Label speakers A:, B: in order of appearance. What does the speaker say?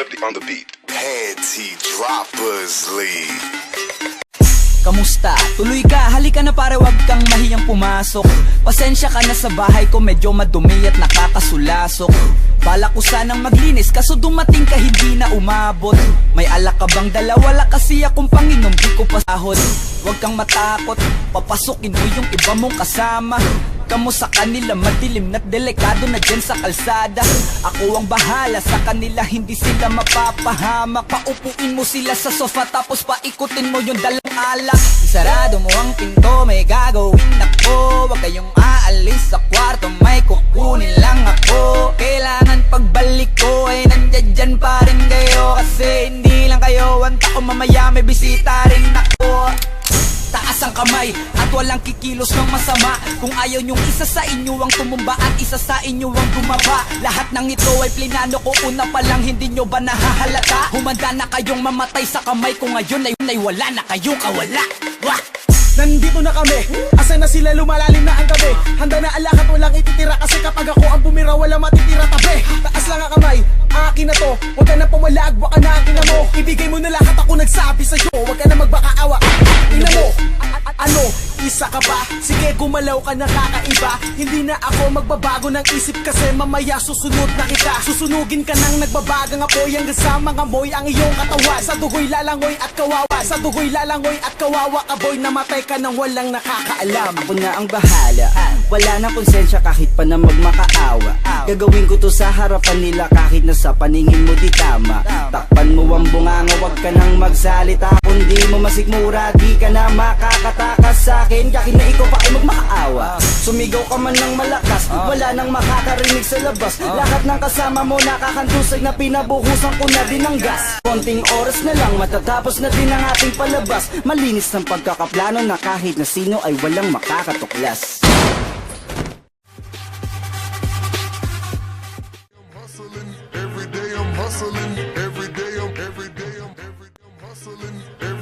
A: Lefty on the beat.
B: Panty Droppers League.
C: Kamusta? Tuloy ka, halika na pare, wag kang mahiyang pumasok. Pasensya ka na sa bahay ko, medyo madumi at nakakasulasok. Bala ko sanang maglinis, kaso dumating ka hindi na umabot. May alak ka bang dala? Wala kasi akong panginom, di ko pasahod. Wag kang matakot, papasukin mo yung iba mong kasama. Kamo sa kanila, madilim na't delikado na dyan sa kalsada. Ako ang bahala sa kanila, hindi sila mapapahamak. Paupuin mo sila sa sofa tapos paikutin mo yung dalang alak. Isarado mo ang pinto, may gagawin ako. Wag kayong aalis sa kwarto, may kukunin lang ako. Kailangan pagbalik ko ay nandyan dyan pa rin kayo. Kasi hindi lang kayo ang tao, mamaya may bisita rin ako. Taas ang kamay at walang kikilos ng masama. Kung ayaw nyong isa sa inyo ang tumumba at isa sa inyo ang dumaba. Lahat ng ito ay plinano ko una pa lang, hindi nyo ba nahahalata? Humanda na kayong mamatay sa kamay ko ngayon ay wala na kayong kawala. Wah!
D: Nandito na kami, asa na sila, lumalalim na ang gabi. Handa na alak at walang ititira, kasi kapag ako ang bumira wala matitira tabi. Taas lang ang kamay, akin na to. Huwag ka na pumalag, baka na akin na mo. Ibigay mo na lahat, ako nagsabi sa'yo. Huwag ka na magbakaawa, ina mo. Ano, isa ka ba? Sige, gumalaw ka na kakaiba. Hindi na ako magbabago ng isip, kasi mamaya susunod na kita. Susunugin ka ng nagbabagang apoy hanggang sa mga moy ang iyong katawan. Sa dugoy lalangoy at kawawa, sa dugoy lalangoy at kawawa ka boy. Namatay ka nang walang nakakaalam.
C: Ako na ang bahala, wala na konsensya kahit pa na magmakaawa. Gagawin ko to sa harapan nila kahit na sa paningin mo di tama. Takpan mo ang bunganga, wag ka nang magsalita. Kung di mo masikmura, di ka na makakatakas sa akin. Kahit na ikaw pa ay magmakaawa. Sumigaw ka man ng malakas, wala nang makakarinig sa labas. Lahat ng kasama mo nakakantusay na pinabuhusan ko na din ng gas. Konting oras na lang, matatapos na din ang ating palabas. Malinis ng pagkakaplano na kahit na sino ay walang makakatuklas.
B: Every day I'm hustling.